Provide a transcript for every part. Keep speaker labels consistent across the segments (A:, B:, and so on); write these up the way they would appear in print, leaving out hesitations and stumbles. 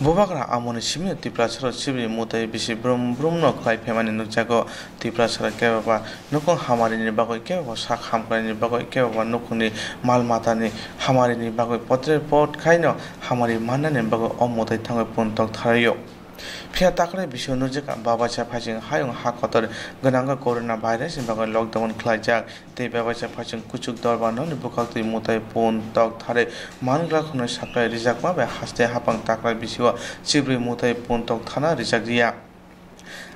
A: Bobakra amoni simi Tiprasarok Chibrwi Mwtaio bisi brum no khlai phemani nukjago Tiprasarok kebaba nukung hamarini bagoi kebaba sak hamkrani bagoi kebaba nukungni Malmata ni hamarini bagoi potre pot khaino hamari manani bagoi Mwtaio thangoi puntok Tharwi Pia takre bisho nujika babacha phajing hayung hakotor gananga corona virus in bagoi lockdown khlajak te babacha phajing kuchuk dorba no ni bukakti Mwtaio puntok Tharwi Mangleswario saklai rijak ma be haste hapang takrai bisho Chibrwi Mwtaio puntok thana rijak riya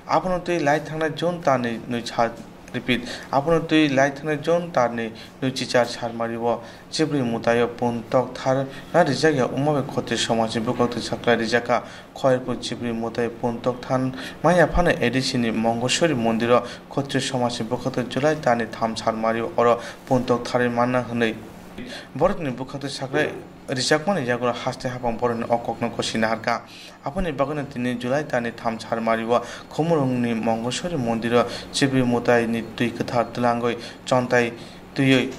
A: Apunotui light thangna jon tani nui chha repeat Apunotui light thangna jon tani nui chichar charmariwo Chibrwi Mwtaio puntok thar na rijak ya umabe khote samaji bukakti saklai rijaka khoirpur Chibrwi Mwtaio puntok than maya phane edisini Mangleswario mondiro khote samaji bukakti July tani tham charmariwo oro puntok thari manna hnei Borotni bukakti saklai Rijakmani jagora haste hapang boron okokno kosina harka apani bagana tini July tani tham charmariwa Khumulwngni Mangleswario mondiro Chibrwi Mwtaio ni tui kathar tulangoi chontai tui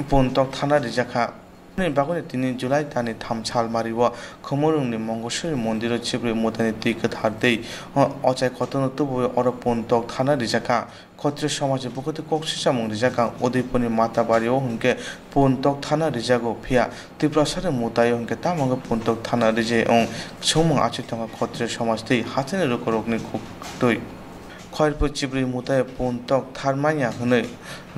A: puntok thana rijaka bagani tini July tani tham charmariwa Khumulwngni Mangleswario mondiro Chibrwi Mwtaio ni tui kathar dei ochai khotono tubo oro puntok thana rijaka Khotre samaje bukati koksisa mung rijaka Udaipurni Matabario hunke puntok thana rijago phia Tiprasarok Mwtaio hunke tamang puntok thana rije ong chomang achitanga khotre samaj tei hatene rokorokni kuktoi khoirpur Chibrwi Mwtaio puntok tharmanya hunei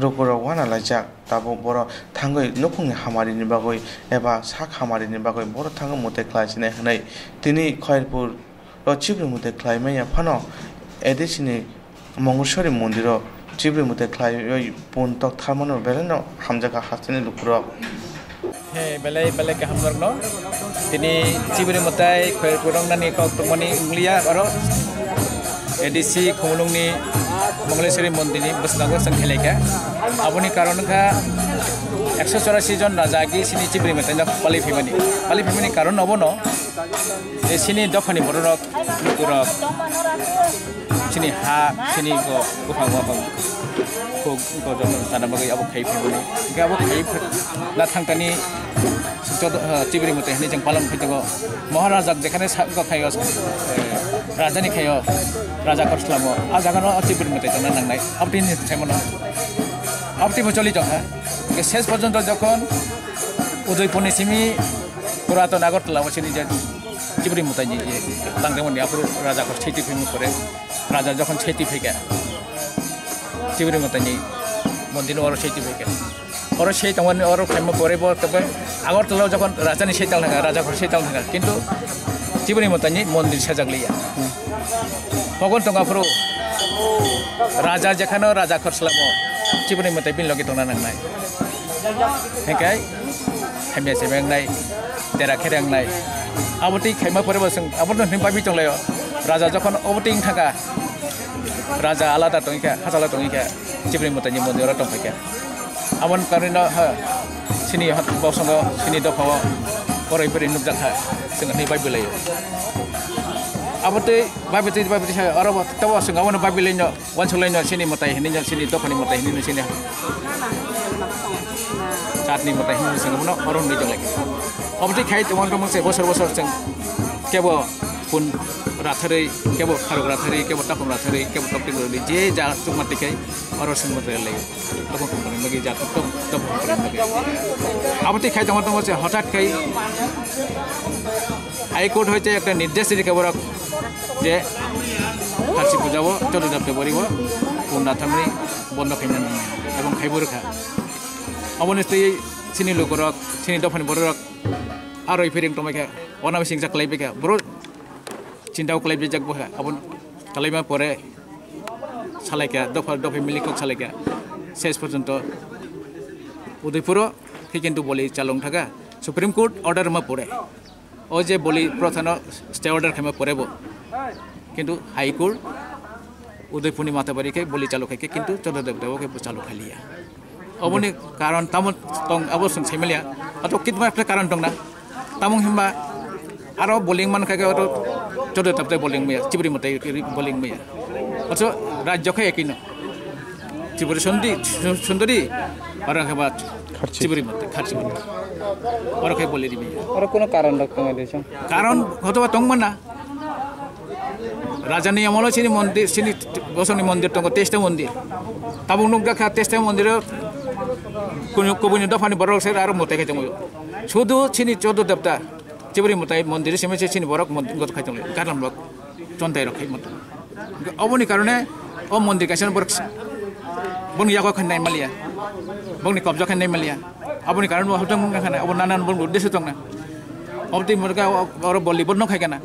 A: rokorok wana lajak tabo boro thangoi nukungni hamarini bagoi eba sak hamarini bagoi boro thangoi Mwtaio khlaisine hunei tini khoirpur ro Chibrwi Mwtaio khlaimaya phano edisini Mangleswario mondiro Chibrwi Mwtaio khlai puntok tharmano beleno hamjaka hastene lukurok
B: He belai ke hamnorno tini Chibrwi Mwtaio khoirpurongni koktomani unglia aro edisi Khumulwngni Mangleswario mondini busnago sangkhelaika aboni karonka 184 jon rajagi sini Chibrwi Mwtaio palifimani karon obono je sini dokhani borok lukurok sini ha sini go kufang ko jon sana bagai abu khai phimani ga abu khai na thangtani Chibrwi Mwtaio ni jeng palam khitago महाराजा देखाने को खायो राजानि खायो राजा करस्लामो आ जागानो Chibrwi Mwtaio तना नांनाय अपटिनि छेमनो अपटिबो चलि जहा के शेष पर्यन्त যখন उदयपुरनि सिमी पुरातन আগরতলা বসিনি যে Chibrwi Mwtaio যে লাংদেমনি আপুর রাজা को छैति फिल्म करे राजा যখন छैति फैगा Chibrwi Mwtaio মন্দির और छैति फैगा और সেই তখন और খাইম পরেব তবে আগরতলা যখন রাজধানী সেইতাল থাকা রাজা ঘর সেইতাল থাকা কিন্তু Chibrwi Mwtaio মন্দির সাজাগলিয়া ভগবান তঙ্গাফুরু রাজা যেখানে রাজা খরসলামো Chibrwi Mwtaio বিন লগি তংনা নাংনাই হেকাই খাইমিয়া সেবেংনাই তেরা খেরেংনাই আবতি খাইমা পরেব जों আবতি নিম পাবি তংলায় রাজা যখন অবতিং থাকা রাজা আলাদা তংইকা হাজালা তংইকা Chibrwi Mwtaio মন্দির তংফাইকা Awan karena sini bawa sangga sini doa orang beri nubjak ha sehingga ni Bible ayo. Abate Bible saya orang tahu sehingga awan Bible lainnya wan selainnya sini Mwtaio ini sini doa ni Mwtaio ini sini. Saat ni Mwtaio ini sehingga mana orang ni lagi. Abate kait awan kamu saya bosor sehing kebo pun rathari kebo kharuk rathari kebo tapung rathari kebo taping rathari je jahat tu mati kai orang sehing Mwtaio lagi. Toko company bagi jatuh top company bagi. Abati khai teman-teman saya hঠাৎ khai High Court হয়েছে একটা নির্দেশ দিকে বড় যে কাছি পূজাবো চলে যাতে বলিব পুনা থামনি বন্ধ খাইনা এবং খাইব রেখা অবনিস্তে সিনি লোকরক সিনি দফানি বড়রক আর ওই ফেরিং টমাইকা অনামি সিং জাকলাই বেকা বড় চিন্তাও কলাই বেজাক বহা আবন কালাইমা পরে সালাইকা দফা মিলিকক সালাইকা शेष पर्यन्त उदयपुर কিন্তু বলি চালং থাকা সুপ্রিম কোর্ট অর্ডার মা পড়ে ও যে বলি প্রধান স্টে অর্ডার খামা পড়েব কিন্তু হাই কোর্ট উদয়পুরনি মাতাবাড়িকে বলি চালু খাইকে কিন্তু চন্দ্রদেবদেবকে চালু খালিয়া অবনি কারণ তামন তং অবশ্যই সেমিলিয়া আতো কিতমা একটা কারণ দং না তামং হিমবা আরো বোলিং মান খাইকে আতো চন্দ্রদেবদেব বোলিং মিয়া Chibrwi Mwtaio বোলিং মিয়া অথচ রাজ্যকে একই না Chibrwi Sundari orang hebat Chibrwi Mwtaio অরকে বলে দিবি
C: আর কোনো কারণ রাখতে দিছো
B: কারণ হয়তো তংমান না রাজানি আমল চিনি মন্দির চিনি বসনি মন্দির তঙ্গ তেষ্টা মন্দির তাবুক নুক দেখা তেষ্টা মন্দিরে কবুনি দফানি বড় সের আর মতে খাইতে শুধু চিনি 14 দেবতা চিবরি মতাই মন্দিরে সেমেছে চিনি বড় গত খাইতে গারলাম লোক চন্তাই রখাই মত অবনি কারণে ও মন্দির কাছে বড় বনি ইয়াগো খানাই মালিয়া বনি কবজা খানাই মালিয়া আপনি কারণ হতং খানা অব নানান বন উদ্দেশ্য তং না অবতি মরকা আর বলি বন খাই কেনা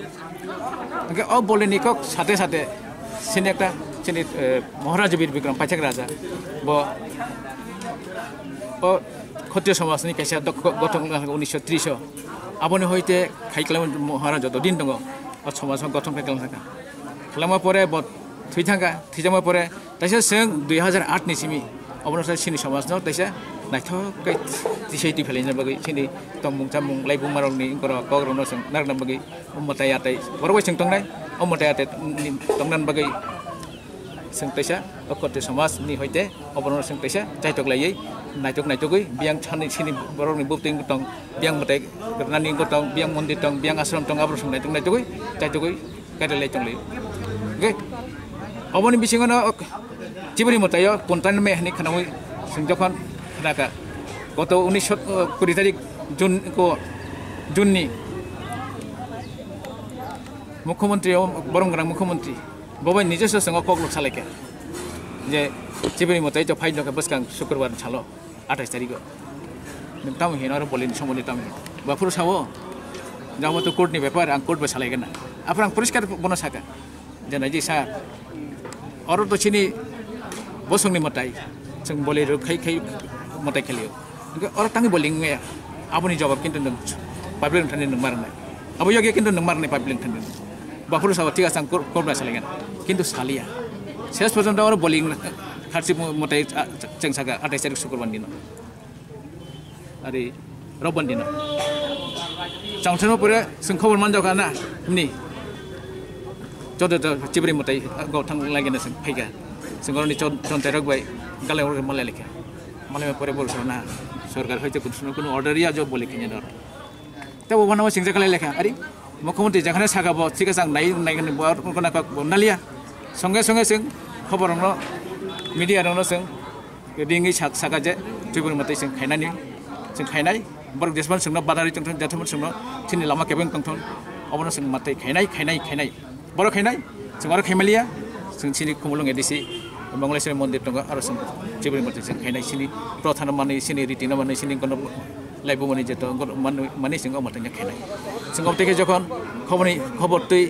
B: ও বলে নিকক সাথে সাথে সিনি একটা সিনি মহারাজ বীর বিক্রম পাইছাক রাজা ব ও ক্ষত্রিয় সমাজনি কাইসা গঠন 1930 আপনি হইতে খাইকলাম মহারাজ দিন দङ ও সমাজ গঠন খাইকলাম থাকা খালাमा পরে থুই থাকা থিজাमा পরে তাইসা जों 2008 নিसिमी अबनसा सिनि समाजनो ताइसा नायथकै तिसैति फेलाइना बगै सिनि तममुं चामुं लाइबुं मारंनि गर कग्रनो जों नारना बगै Mwtaio आtai बरबै जों तंनाय Mwtaio आtai तंनान बगै जों ताइसा अकते समाजनि हयते अबनसा जों ताइसा जायतक लायै नायतकै बियां छानि सिनि बरनि बुतिं तंग बियां Mwtaio नानि गतंग बियां मन्दिर तंग बियां आश्रम तंग आब्र जों नायतकै जायतकै गायलाय तंलै okay अबनि बिसिङनो Chibrwi Mwtaio pontan mehni khanawai singjokhan naka got 19 tarik Juni मुख्यमंत्री बरंग्रां मुख्यमंत्री बबाय निजेसो संग कगलक सालायके जे Chibrwi Mwtaio जो फाइल का बसकां शुक्रवार छालो 28 तारिख नोंथां हेन आरो बलिनि सोमोन्दै ताम बाफुर सावो जावो तो कोर्टनि पेपर आं कोर्ट बे सालायगोन आफर आं परिष्कार बनो साका जेना जे सा अरो तो छिनि बसंनि Mwtaio जों बलि खाइ Mwtaio खेलियो और तांनि बलिं मे आबनि जवाब किन्तु नों पाब्लिक थानि नों मारनाय अब यगे किन्तु नों मारनाय पाब्लिक थानि बाफुर सावो थिगा सां कोर्ट सालायगोन किन्तु सालिया शेष पर्यन्त आरो बलिं खारसि Mwtaio जों सागा 28 तारिख शुक्रबार दिन आरो रबबार दिन चांथनो परे जों खबर मान जागा ना नि जद Chibrwi Mwtaio गाव थां लागेना जों फैगा जोंनि Mwtaio बाय गालाय मालाय लेखा मालाय परे बरसना सरकार हयतो कोनो अर्डारिया जो बोले खिने दर तब बनाव सिंजा गालाय लेखा अरे मुख्यमंत्री जखाने सागाबो थिगा जां नायगोन कोना बनालिया संगे संगे जों खबर न मीडिया रनो जों रिङै सागा जे Chibrwi Mwtaio जों खायनाय बर देशमान जोंनो बादारि जों जाथमन जोंनो थिनि लामा केबें तंथन अबनो जों Mwtaio खायनाय बर खायनाय जों आरो खायमालिया जों सिनि Khumulwngni एडिसि Mangleswario मन्दिर दङ आरो जों Chibrwi Mwtaio जों खायनाय सिनि प्रधान माने सिनि रिटिना माने सिनि गन लाइबु माने जेतो माने जों Mwtaio खायनाय जों अबतेके जखन खबर तै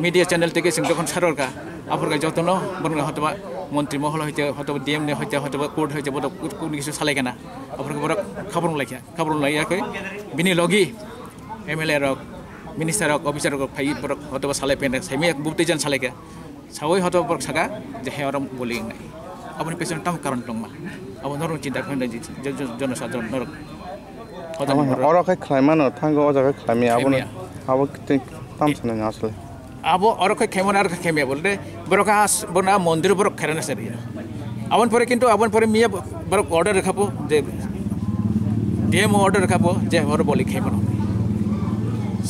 B: मीडिया चैनल तेके जों जखन साररका आफरगा जतनो बरनो हतबा मन्त्री महल हयते हतबा डीएम ने हयते हतबा कोर्ट हयते बड कोनि किछु सालायगोना आफरगा बर खबर लायाखै बिनि लगी एमएलए रक मिनिस्टार रक अफिसर रक फाइ बर हतबा सालायपेन साइमे बुबतेजन सालायगा सावै हतबा बर सागा जे हेरम बोलिं नाय अपनि पेसन तम कारण दंमा अब नरम चिन्ता खन्दै जनसाधारण नरक
A: अरखै खायमानो थांगो अजाखै खायमे आबो तम सने आसले आबो
B: अरखै खायमान आर खायमे बोलदे बरका बना मन्दिर बर खराना सरिया आबन परे मिया बर ऑर्डर रखाबो जे डीएम ऑर्डर रखाबो जे हर बोलि खायमान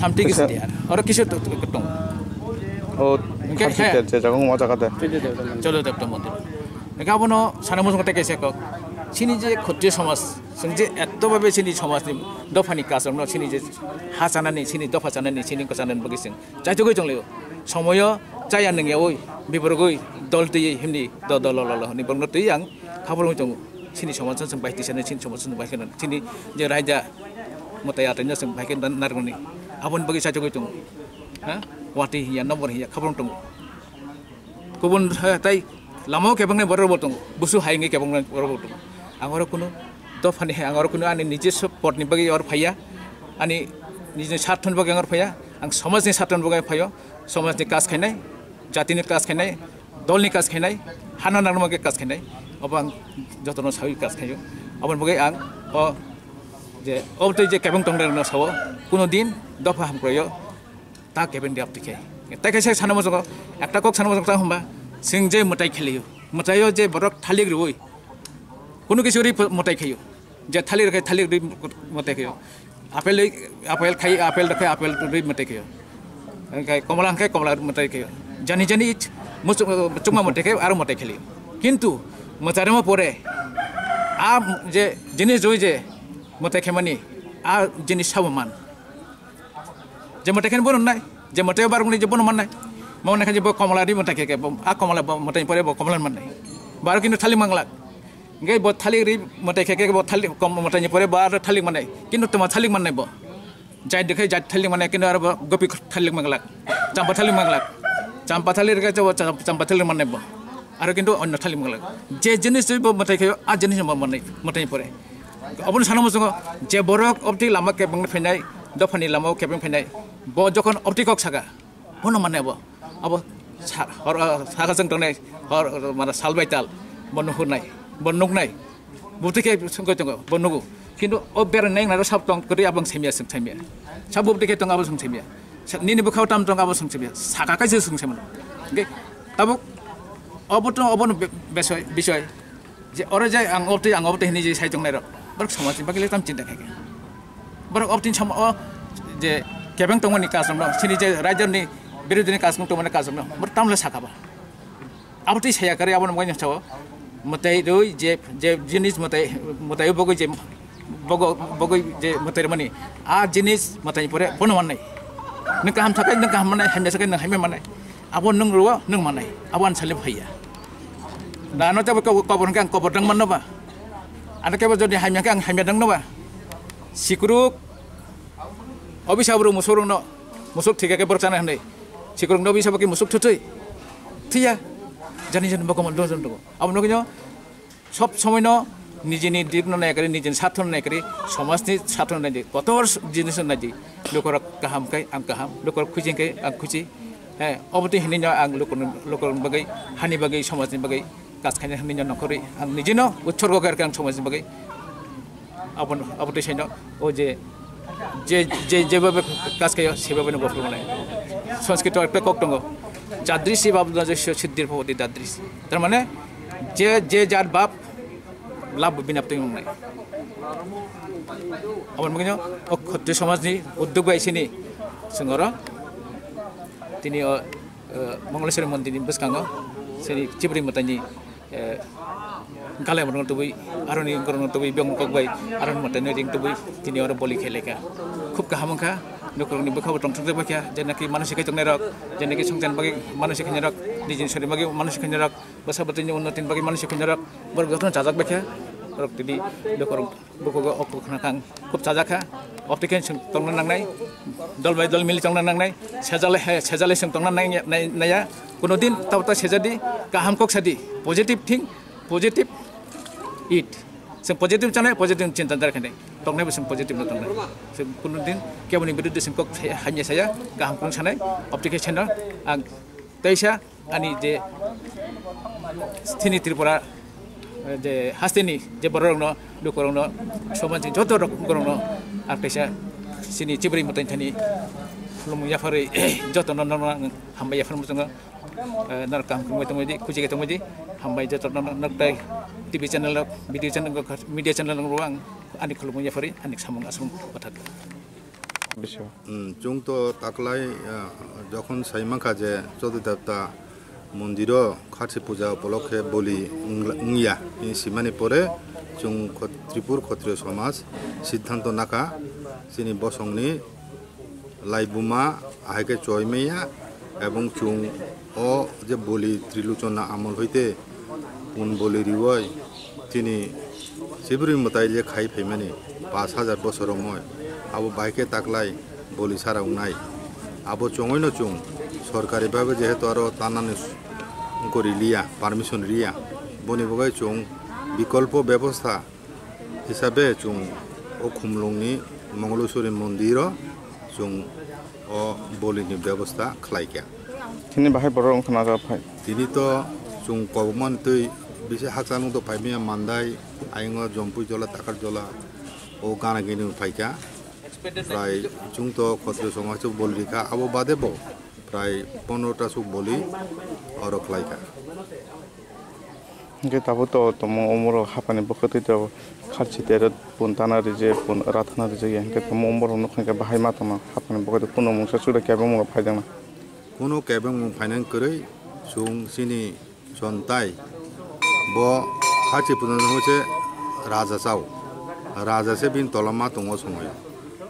B: सामथि किस दियार और किसे तो कतों ओ खासे जागों मजा काते चलो देवता मन्दिर गाबनो सानामो संगते कैसे क सिनि जे खत्रिय समाज जों जे एत्तबाबे सिनि समाजनि दफानि कासरनो सिनि जे हा जानानै सिनि दफा जानानै सिनि कसानन बगिसिं जायतगै जंले समय जाया नंगे ओइ बिबरगै दल दै हिमनि दललल हनि बंग दै आं खबर दङ सिनि समाजजों जों बायदिसनो सिनि समाजजों बायखन सिनि जे रायजा Mwtaio आतैनो जों बायखन नारगनि आबन बगै जायतगै दङ हा वाटी हिया नम्बर हिया खबर दङ गुबुन ताइ लामाव केबंने बरबो दङ बुसु हायङै केबंने बरबो दङ आंगरो कुनु दफानि आंगरो कुनु आनि निजे सपर्टनि बगै और फैया आनि निजे साथन बगै और फैया आं समाजनि साथन बगै फैयो समाजनि कास खायनाय जातिनि कास खायनाय दलनि कास खायनाय हाना नारमगे कास खायनाय अब आं जतन सावि कास खायो अबन बगै आं अ जे अबतै जे केबं तंदरनो सावो कुनु दिन दफा हमप्रयो ता केबेन दियापतिखे ताइखासे सानमो जग एकटा कक सानमो जग होमबा जों जे Mwtaio खेलियो Mwtaio जे बरक थालिग्रबै कुनु किसुरि Mwtaio खायो जे थालिर रि मते खयो आपेल खाइ आपेल रखे आपेल रि मते खयो कमला खाइ कमला मते खयो जानि चुमा मते खयो आरो मते खेलियो किन्तु मचारेमा परे आ जे जिनिस जोइ जे मते खेमानि आ जिनिस साबमान जे मते खेन बननाय जे मते बारगुनि जे बनमाननाय मावनाय खाजे कमला रि मते खेके आ कमला मते परे कमला माननाय बार किन्तु थालिर मांगला गे ब थालिर रि मते खेके ब थालिर कम मते परे बार थालिर माननाय किन्तु तमा थालिर माननाय ब जाय देखाय जाय थालिर माननाय किन्तु आरो गोपि थालिर मांगला चाम्पा थालिर गे चाम्पा थालिर माननाय ब आरो किन्तु अन्य थालिर मांगला जे जिनिस ब मते खेयो आ जिनिस माननाय मते परे अबन सानामो जों जे बरक अबति लामा केबं फैनाय दफानि लामाव केबं फैनाय ब जखन अबति कक सागा बन माननाय ब अब सागा जों तंनाय हर माने सालबायताल बनहुनाय बननुगनाय बुतिके संगो जों बननुगु किन्तु ओ बेरनाय ना सब तंग करि आबं सेमिया सब बुतिके तंग आबं सेमिया निनि बखाव ताम तंग आबं सेमिया सागा काइसे संसेमन ओके ताबु अबत अबन বিষয় जे अरे जाय आं अबति हिनि जे साइजों नाय बर समाज बागले ताम चिन्ता खाके बर अबतिन सम जे केबं तंगनि कासम सिनि जे रायजोनि बिरोधनि कासम तंगनि कासम बर तामले साखाबा अबति साया करे आबन मगनि छाव मताइ रोइ जे जिनिस मताइ बगै जे बगै जे मताइ माने आ जिनिस मताइ परे बन माननाय नों गाहाम थाखाय नों गाहाम माननाय हामया थाखाय नों हामया माननाय आबन नों रुवा नों माननाय आबन साले फैया दानो जाबो कबर आं कबर दं माननोबा आरो केबो जदि हामयाखै आं हामया दं नबा सिकुरुक अबिसाब्रु मुसुरनो मुसुक थिगाके बरचाना हनै सिकुरुक नबिसाबके मुसुक थुथै थिया जानि जन बकमन दजन दग आबनो किनो सब समयनो निजिनि दिगनो नायकरि निजिनि साथन नायकरि समाजनि साथन नायदि कतर जिनिस नायदि लोकर गाहामकै आं गाहाम लोकर खुजिंकै आं खुजि अबति हिनिनो आं लोकर बगै हानि बगै समाजनि बगै कासखायनो हिनिनो नखरि आं निजिनो उत्सर्ग करके आं समाजनि बगै अबति सैनो ओ जेबो कासखायो सेबाबनो बफलनाय संस्कृत एक कक दङ जाद्रिसि बाब जस्य सिद्धिर भवति दाद्रिसि तार माने जे जार बाप लाभ बिनापति मंगनाय अबन मगिनो खत्रि समाजनि उद्योग बायसिनि जोंगर तिनि मंगलेश्वरी मन्दिरनि बसखाङो सेनि चिब्रि मताइनि गालाय बरन तबै आरनि गरन तबै बेंग ककबाय आरन मताइनि रिं तबै तिनि और बलि खेलेका खुब गाहामखा नखरनि बखाव तंथंजे बाख्या जेनाखि मानसिक जंनाय जेनाखि संजान बागै मानसिक खनरक निजिन सरि बागै मानसिक खनरक बसाबतिनि उन्नतिनि बागै मानसिक खनरक बर गथन जाजाक बाख्या रक तिनि नखर बखग अखखनाखां खुब जाजाखा अप्टिकेन तंना नांनाय दल बाय दल मिलि तंना नांनाय सेजाले सं तंना नाया कुनो दिन तावता सेजादि गाहाम कक सादि पजिटिभ थिं पजिटिभ इट जों पजिटिभ जानाय पजिटिभ चिन्ता दारखानाय तंनायबो जों पजिटिभ न तंनाय जों कुनो दिन केबनि बिरुद्ध जों कक हान्या साया गाहाम कक सानाय अप्टिकेशन आं तैसा आनि जे स्थिनि त्रिपुरा जे हास्तेनि जे बररनो दुकरनो समाजनि जत रकमनो आं तैसा सिनि चिब्रि मताइनि खुलुमयाफारै जतन हामबायाफोर जोङो नरकाम खुमैतमदि खुजिगे तमदि हामबाय जतन नकटाय TV channel video channel media channel आं आनि खुलुमयाफारै आनि सामं आसम बाथाक
D: जों तो ताकलाय যখন साइमाखा जे चतुर्देवता मन्दिर खाथि पूजा उपलक्षे बलि उंगिया सिमानि परे जों त्रिपुर क्षत्रिय समाज सिद्धांत नाका जोंनि बसंनि लाइबुमा आहायके चयमेया एवं जों अ जे बलि त्रिलोचना आमल हईते उन बलि रिवय तिनि चिब्रि मताइ जे खाइ फैमानि 5000 बोसोरमय आबो बाइके ताकलाय बलि साराउनाय आबो चङैनो जों सरकारि भाबे जेहेतु आरो तानानि करि लिया पारमिशन रिया बनि बगाय जों विकल्प व्यवस्था हिसाबै जों ओ खुमलुंगनि मंगलेश्वरी मन्दिर जों ओ बलिनि व्यवस्था खालायया
A: तिनि बाहाय बरं खना जा फाय
D: तिनि तो जों गवर्नमेन्ट तै बिसे हाकसानु तो फाइमिया मान्दाय आइङ जम्पु जला ताकार जला ओ गाना गिनु फायका प्राय जों तो खत्रिय समाज बलिखा आबो बादेबो प्राय 15टा सुक बलि और खलायका
A: Ge tabu to tomo omoro hapani bokoti to kharchi tere puntana rije pun rathana rije yang ke tomo omoro no khang ke bahai matama hapani bokoti kuno mungsa suda kebe mo phaidang
D: kuno kebe mo phainang korei sung sini sontai bo kharchi punan hoche raja chau raja se bin tolama tongo songoy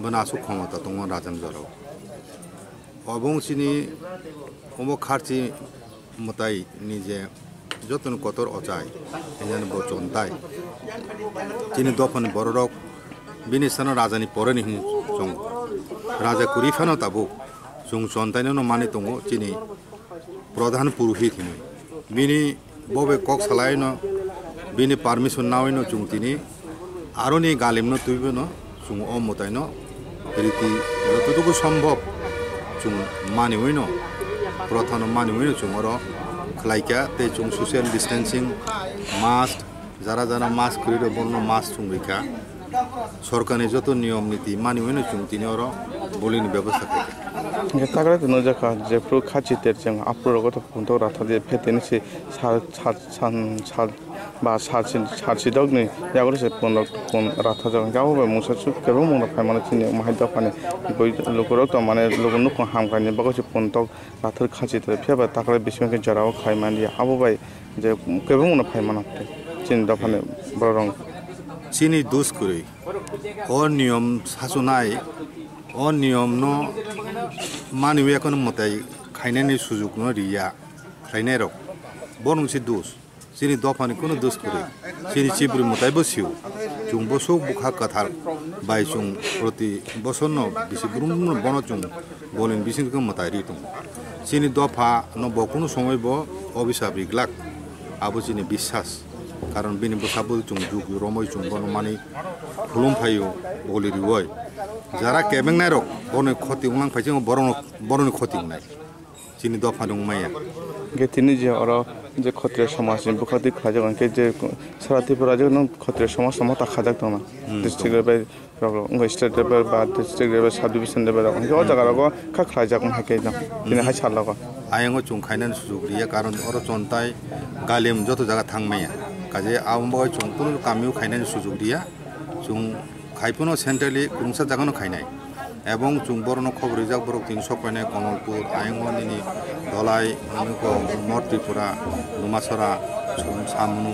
D: bana su khomata tongo rajam jaro obong sini omo kharchi Mwtaio nije যতন কতর অচাই এখানে বচন তাই তিনি দফন বড়রক বিনিস্থান রাজানি পরে নিহি চং রাজা কুরিফানো তাবু চং সন্তাইনো মানে দङ তিনি প্রধান পুরোহিত হিনি বিনি ববে কক সালাইনো বিনি পারমিশন নাওইনো চং তিনি আরনি গালিমনো তুইবনো চং ও Mwtaio রীতি যতটুকু সম্ভব চং মানিওইনো প্রধান মানিওইনো চংর Khulumlaikha te chung social distancing mask jara jara mask kuri borno mask chung rikha সরকারি যত নিয়ম নীতি মানি হইনো chung tini oro bolini ব্যবস্থা থাকে
A: nge takra no jaka je pro khachi ter jang apro go to punto ratha de pheteni se sal ba sarsi dogni yagore se pon ratha jang gawo be musa su kebo mo na phai mane tini mahai da phane goi lokoro to mane logon ko ham kani ba go se punto rathar khachi ter pheba takra bisme ke jarao khai mani abo bai je kebo mo na phai mana chin da phane borong
D: chini dos kuri o niyom sasunai o niyom no mani we kon Mwtaio khainani sujug no riya khainai rok borong si dos chini dofani kono dos kuri chini Chibrwi Mwtaio bosiu chung boso bukha kathar bai chung proti bosonno bisi brumno bono chung bolin bisin ko Mwtaio ri tung chini dofa no bokuno somoy bo obisabri glak abo chini বিশ্বাস কারণ বিনি বসাবো chung যুগ রময় chung বন মানে Khulumlaikha বলি রিওয় যারা কেবেং নাই রক বন ক্ষতি উলাং ফাইছে বরণ ক্ষতি নাই চিনি দফা দং মাইয়া
A: গে তিনি যে অর যে ক্ষত্রিয় সমাজ বুখাতি খাজক কে যে সারা ত্রিপুরা যে ক্ষত্রিয় সমাজ সমতা খাজক দনা ডিস্ট্রিক্ট লেভেল স্টেট লেভেল বা district level sub division level কে ও জায়গা রক খা খাজক হাকে না তিনি হাই সারলক
D: আয়ঙ্গ chung খাইনান সুযোগ রিয়া কারণ অর চন্তাই গালিম যত জায়গা থাংমাইয়া কাজে আবহাওয়া chung কোন কামিও খাইনান সুযোগ দিয়া chung খাইপনো সেন্ট্রালি কুংসা জাগানো খাইনাই এবং chung বরণ খবর রিজাক বরক 300 পাইনাই কমলপুর আয়ঙ্গনি ধলাই নর্থ ত্রিপুরা লুমাছড়া chung সামনু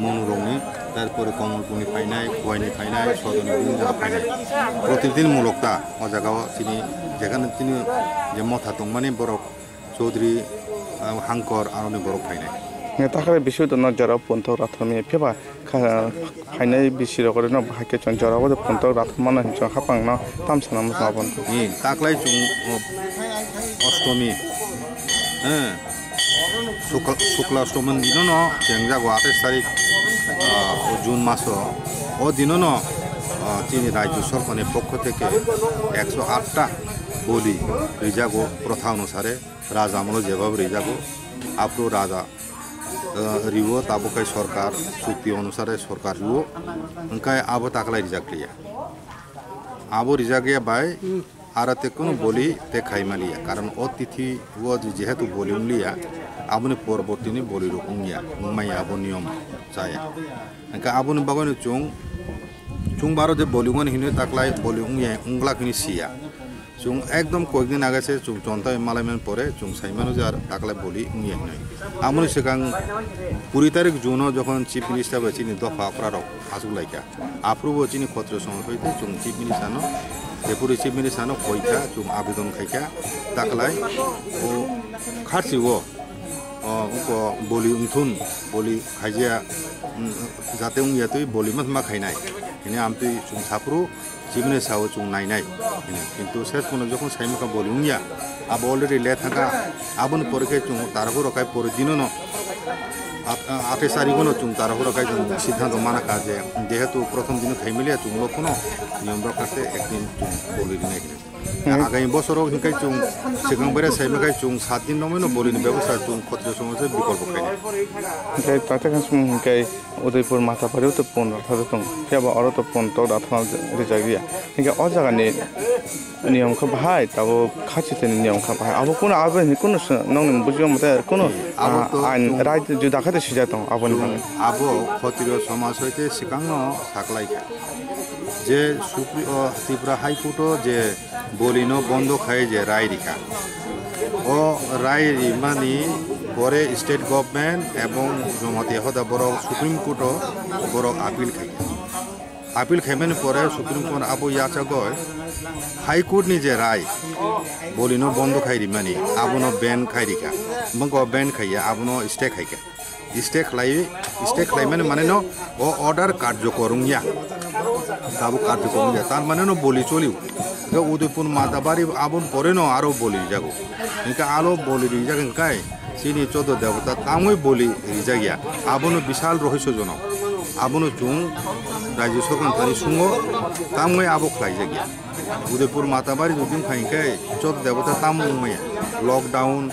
D: মনুরংনি তারপরে কমলপুরনি ফাইনাই খোয়াইনি ফাইনাই সদনি বিভিন্ন জায়গা ফাইনাই প্রতিদিন মূলকটা ও জায়গাও তিনি যেখানে তিনি যে মথা দংমানি বরক চৌধুরী হাঙ্কর আরনি বরক ফাইনাই
A: takra bishu to not jara punto rathami pheba phainai bisiro gore no bhake chon jara bo punto rathmana chon hapang na tamsana mo sabon
D: ni taklai chung Ashtami Shukla Ashtami দিন ন চেংজাগো 28 তারিখ জুন মাস ও দিন ন তিনি রাজ্য সরকারের পক্ষ থেকে 108টা বলি রিজাগো প্রথা অনুসারে রাজা আমল যেভাবে রিজাগো আপরো রাজা রিও তাবকাই সরকার চুক্তি অনুসারে সরকার রিও ওনকাই আবো তাকলাই রিজাগ লিয়া আবো রিজাগিয়া বাই আরাতে কোনো বলি তে খাইমালিয়া কারণ অতিথি ও যেহেতু বলি উংলিয়া আবনি পরবর্তীনি বলি রুকুংয়া উংমাইয়া আবো নিয়ম চায়া ওনকা আবনি বাগানে চুং বারো যে বলি উঙ্গন হিনে তাকলাই বলি উংয়া উংলা কিনি সিয়া chung ekdom koikdin agase chung chontai malaiman pore chung saimano jar takla boli ngiye noi amoni sekang 20 tarik juno jokhon chief minister ba chini dofa aprarok Khulumlaikha aprubo chini khotro somhoite chung chief minister no deputy chief minister no koika chung abidon khaika taklai o kharsi o uko boli ungthun boli khaijia jate ungya tui boli ma khainai ini amtui chung sapru জীবনে Sao chung নাইনাই কিন্তু শেষ কোন যখন সাইমকা বলিউংয়া আব already লে থাকা আবন পরকে chung তারহু রকাই পর দিনন 28 তারিখন chung তারহু রকাই chung সিদ্ধান্ত মানা কাজে যেহেতু প্রথম দিন খাইমিলিয়া chung লক্ষণ নিয়ম রাখতে একদিন chung বলি দিনাই आगामी बोसोराव हिंखाय जों सिगांबाय साइमाखाय जों 7 दिन नमेनो बलिनि व्यवस्था जों खत्रिय समाजसे विकल्प खायनाय
C: हिंखाय ताते खासम हिंखाय उदयपुर माथाफारियाव तो पन थादो दं केबा अरो तो पन तो दाथना रिजागिया हिंखाय अ जागानि नियम खा बाहाय ताबो खाचितेनि नियम खा बाहाय अब कोन आबे कोन नंग बुजियो मते कोन आइन राइट जो दाखाते सिजा दं आबनि बागै
D: आबो खत्रिय समाज हयते सिगांनो साकलायखा जे त्रिपुरा हाइकोर्ट जे बलिनो बंद खाय जे राय रिखा ओ राय रिमानि परे स्टेट गवर्नमेंट एवं जमाते हदा बर सुप्रीम कोर्ट बर आपिल खायमेन परे सुप्रीम कोर्ट आबो याचा गय हाइकोर्ट नि जे राय बलिनो बंद खाय रिमानि आबोनो बैन खाय रिखा मंगो बैन खाय आबोनो स्टे खायका स्टे खायमेन माने नो ओ ऑर्डर कार्यकरुंया दाबो कार्यकरुंया तार माने नो बलि चलिउ उदयपुर माताबारी आबन परे न आरो बोली जागो इनका आलो बोली रिजा गंकाय सिनी 14 देवता तामय बोली रिजा गया आबनो विशाल रहस्य जनो आबनो जुं राज्य सरकार तानि सुंगो तामय आबो खलाय जागिया उदयपुर माताबारी जुदिं खायकाय 14 देवता तामय लॉकडाउन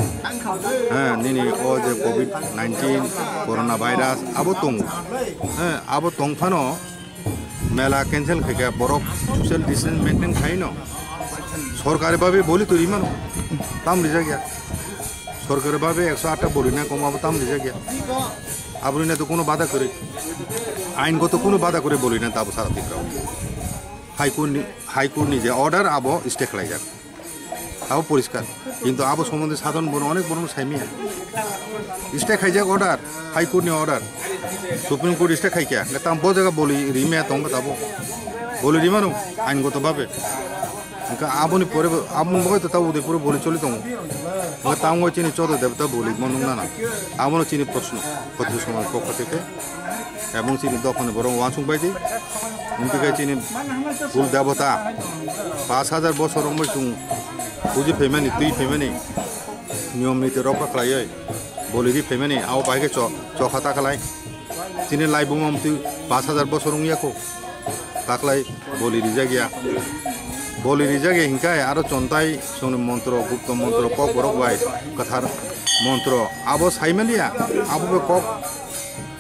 D: निनी ओ जे कोविड-19 कोरोना भाइरास आबो तंग आबो तंगफानो मेला कैंसिल खायका बरफ सोशल डिस्टेंस मेंटेन खाइनो सरकारी भावे बोली तो रिमानो ताम रिजा गया सरकारी भावे 108 बोली ना कमाबो ताम रिजा गया आबुनि ना तो कोनो बाधा करे आइनगत कोनो बाधा करे बोली ना ताबो सारा तिप्राव हाइकोर्ट नि जे ऑर्डर आबो स्टे खालाय जा आबो परिष्कार किन्तु आबो सम्बन्धे साधारण बन अनेक बन साइमिया स्टे खायजा ऑर्डर हाइकोर्ट नि ऑर्डर सुप्रीम कोर्ट स्टे खायका ताम बो जगह बोली रिमिया तंग ताबो बोली रिमानो आइनगत भावे इनका आबोनि परे आबन बगै त उदयपुर बोली चलि दं तांगो चिनि 14 देवता बोली मनोंना ना आबनो चिनि प्रश्न खत्रि समाज पक्ष থেকে এবং চিনি দখনে বরং ওয়াসুং বাইদি इनके चिनि कुल देवता 5000 বছর রমই তুং বুজি ফেমানি তুই ফেমানি নিয়ম নীতি রক্ষা খালায় বলিরি ফেমানি আও বাইকে চখাতা খালায় চিনি লাইবুমম তুই 5000 বছর রংয়াকো তাকলাই বলিরি জাগিয়া बोली रिजागे हिंकाय आरो चंताय सोन मंत्र गुप्त मंत्र कक बरक वाय कथार मंत्र आबो साइमेलिया आबो बे कक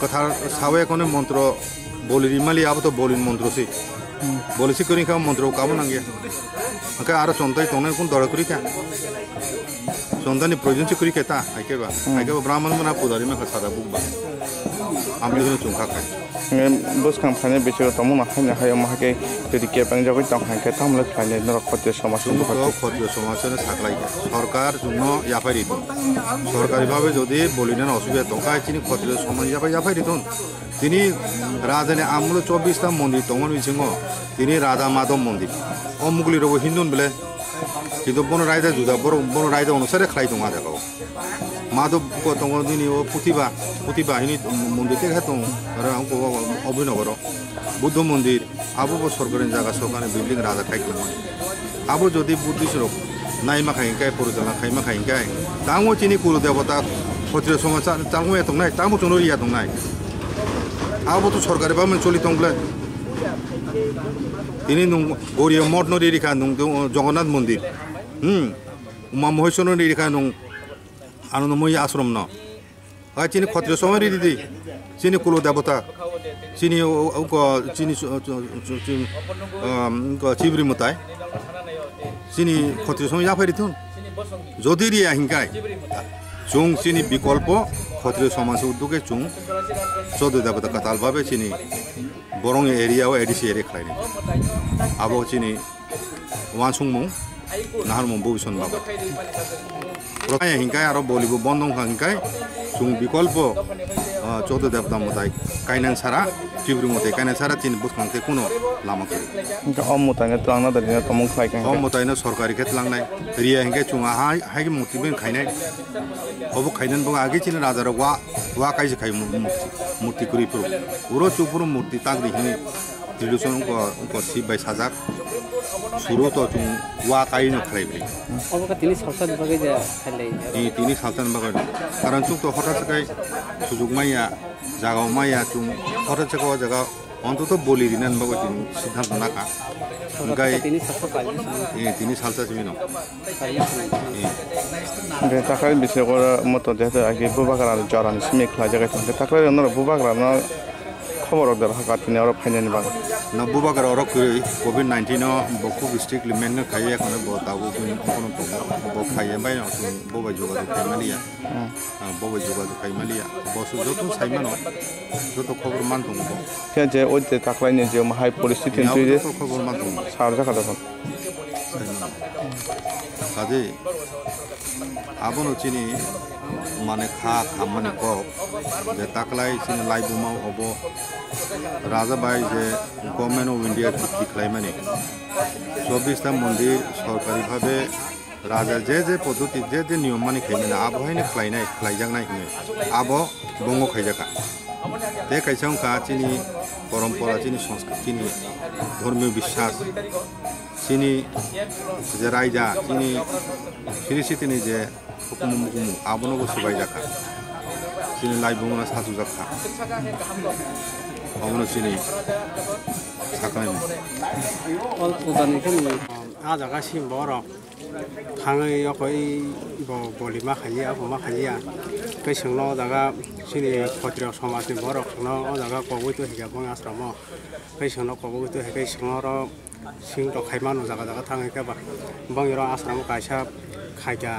D: कथार सावे कोने मंत्र बोली रिमाली आबो तो बोली मंत्र से बोली से करिका मंत्र काबो नांगिया ओके आरो चंताय तने कोन दड़ करिका चंतानि प्रयोजन से करिका ता आइकेबा ब्राह्मण मना पुजारी में सादा बुकबा आमनि जों चुंखा खाय
C: बस खान फाने बेचो तमु ना खाने हाय माके যদি কে পাং জগৈ তাম খানকে তামলে খাইলে নরক খত্রিয় সমাজ
D: খত্রিয় সমাজের সাকলাই সরকার জন্য ইয়াফারি সরকারি ভাবে যদি বলিলেন অসুবিধা তকা চিনি খত্রিয় সমাজ ইয়াফারি তিনি রাজানে আমুল 24টা মন্দির তমন বিছিং তিনি রাধা মাধব মন্দির অমুগলি রব হিন্দুন বলে কিন্তু বন রায়দা জুদা বন রায়দা অনুসারে খাই দং আজাও মাধব को दङ दिनै ओ पुतिबा हिनि मन्दिर देखा दं आरो आंखौ अभिनगर बुद्ध मन्दिर आबो सरकारि जागा सरकारि बिल्डिं राजा खायखौ आबो जदि बुद्धिसरक नायमा खायकाय परिचालना खायमा खायकाय तांगो चिनि कुल देवता खत्रिय समाज तांगो दंनाय तांगो चनो रिया दंनाय आबो तो सरकारि बा मन चलि दंब्ला दिनै नं गरिया मठ नरि रिखा नं जगन्नाथ मन्दिर उमा महेश्वर नरि रिखा नं आनंदमयी आश्रम न चिनी खत्रिय समय रीति चिनी कुल देवता चिनी चिनी चिब्री मुताय चिनी खत्रिय समय जाफारी थुन जदि रिया हिंकाय जुं चिनी विकल्प खत्रिय समाज उद्योगे जुं 14 देवता कताल भावे चिनी बरं एरिया एडिसी एरिया खालायनि आबो चिनी वानसुंमु नाहारमु भविष्यन बाबा हिंकाय आरो बलिबो बन्द हिंकाय जों विकल्प 14 देवता मताय कायनान सारा चिब्रि मताय कायनान सारा चिन बुसखांते कोनो लामा करे
C: अमतायनो तलांना दरिना तमं खायकाय
D: अमतायनो सरकारी खेत लांनाय रिया हिंकाय चुंगा हाय मुक्ति बेन खायनाय अब खायनान बगा आगे चिन राजा वा कायजे खाय मूर्ति कुरि पुरो उरो चुपुरो मूर्ति तागरि हिनि त्रिलोचन को सिब बाय साजाक सुरु तो जों वा कायनो खायबाय
C: अब तिनि सावसान बगै जा खायलै
D: तिनि सावसान बगै कारण जों तो हठात काय सुजुग माया जागाव माया जों हठात जागा অন্তত বলি দিনান বাবু সিদ্ধান্ত নাকা গাই তিনি সালসা সিমিনো
C: তাকাই বিষয় করে মতো যেহেতু আগে বুবাগার জরানি সিমে খেলা জায়গায় থাকে তাকাই অন্য বুবাগার না খবর ওদের হাকাতিনি আর ফাইনানি বাগ
D: না বুবাগার অরক কোভিড-19 বকু ডিস্ট্রিক্ট লিমেন খাই এখন বতাবু কোনো বক খাই বাই না ববাই যোগাযোগ খাইমালিয়া ববাই যোগাযোগ খাইমালিয়া বসু যত সাইমানো যত খবর মান দङ
C: কে যে ওই যে তাকলাইনি যে মাহাই পরিস্থিতি তুই
D: খবর মান দङ
C: সার জায়গা তখন
D: কাজে আবনো চিনি মানে খামানি কক যে তাকলাই চিনি লাইবুমাও হব রাজাবাই যে গভর্নমেন্ট অফ ইন্ডিয়া চুক্তি খাইমানি 24টা মন্দির সরকারিভাবে রাজা যে পদ্ধতি যে নিয়ম মানি খাইমানি আবহাইনি খাইজাংনাই আব বঙ্গ খাইজাকা তে কাইসাংকা চিনি পরম্পরা চিনি সংস্কৃতি ধর্মীয় বিশ্বাস চিনি যে রাইজা চিনি ফিরিসিতিনি যে হুকুম আবনগো সিবাই জাকা চিনি লাইবুমনা সাজু জাকা অবনো চিনি সাকাই
E: অল উদানিখন আজাगा सिम बरक थाङै अखै बलिमा खालिया अखमा खालिया कै सोंनो जागा सिनि खत्रिय समाजनि बरक सोंनो जागा कबुतो हिगा बङ आश्रम कै सोंनो कबुतो हेकै सोंनो र सिं द खाइमानो जागा थाङै केबा बङ र आश्रम काइसा खाइगा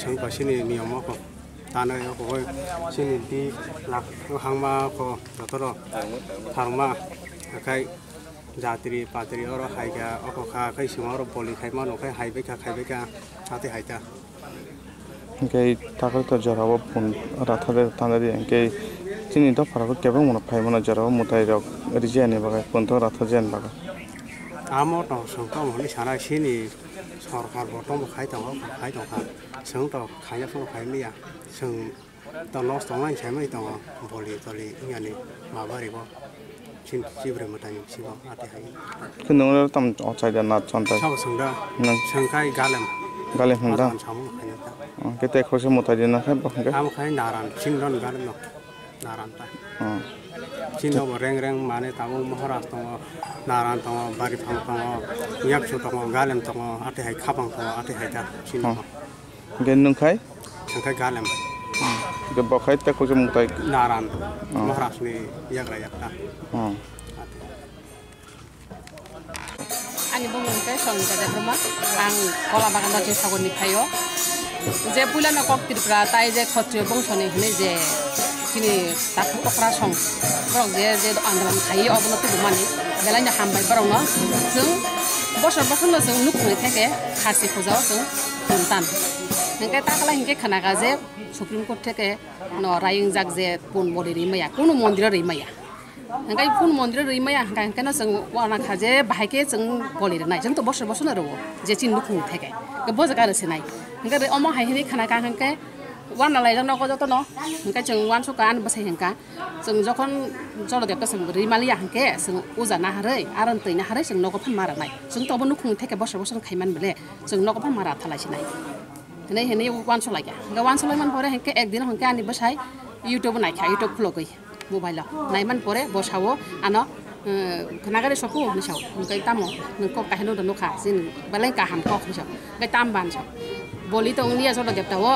E: सों बसिनि नियम को तानो अखै सिनि दि लाख हांमा को जतर थांमा खाइ जात्रि पात्री और हाइगा अखा कै सिङाव बलि खाइमानो कै हाइबेका खाइबेका साथे हाइता
C: कै ताकल त जराव फन राथादे तांदादि कै चिनि द फराको केबो मन फाइमना जराव मुताइर रिजेनि बागै पन्थ राथा जेन बागै
E: आमो त संत मनि सारा सिनि सरकार बटम खाइ दङ सों त खाइना सं खाइलिया सों त नस्ट अनलाइन साइमै दङ बलि तलि यानि माबारिबो चिब्रे मतानि सिङाव आते हाइ
C: खनों तम अचाइदा ना चन्ता
E: सब संदा संखाइ गालेम
C: हंदा
E: सामु खाइना
C: केते खसे मुताइदि ना खाइ बखंगे
E: आम खाइ नारान चिनरन गालेम न नारान ता चिनो रेंग माने ताबो महाराष्ट्र दङ नारान दङ बारि फां दङ याकसु दङ गालेम दङ आते हाइ खाबां दङ आते हाइदा चिनो
C: गेन नखाइ
E: संखाइ गालेम
C: के बखाइ ते खसे मुताइ
E: नारान महाराष्ट्रनि याग्रा याक्ता
F: आंनि बुंनायनिफ्राय सनजादे ब्रह्म आं कला बागान दाजि सागरनिफ्रायो जे पुलाना कक त्रिपुरा ताइ जे खत्रिय बंशनि होनै जे सिनि ताकु टकरा सं ब्रक जे आन्दोलन खायो अबनति बुमानि बेलायनो हामबाय ब्रंनो जों बसर जों नुखुनै थाके खासि खोजाव जों हमतान नंगे ताकला हिंगे खानागा जे सुप्रीम कोर्ट थाके न रायिं जाग जे पुन बलि रिमाया कुनु मन्दिर रिमाया नंगाय पुन मन्दिर रिमाया हांकानो जों वाना खाजे बाहायके जों बलि रिनाय जों त बसर रो जे चिन नुखुनै थाके के बजगा रसेनाय नंगे अमा हायनि खानागा हांके वाना लायजों नगो जतो न हांका जों वान सुका आन बसाय हांका जों जखन जलदेबका जों रिमालिया हांके जों उजा ना हारै आरन तैना हारै जों नगो फान मारानाय जों तबो नुखुनै थाके बसर खाइमान बेले जों नगो फान मारा थालायसिनाय हेनै वान सलायगा वान सलायमान परे हांके एक दिन हांके आनि बसाय यूट्यूब नायखा यूट्यूब खुलगै मोबाइल नायमान परे बसावो आनो नागारे सकु निसाव नकै तामो नको काहेनो द नखा जिन बलाय काहाम खख निसाव बै ताम बानसाव बलि त उंलिया जल देबतावो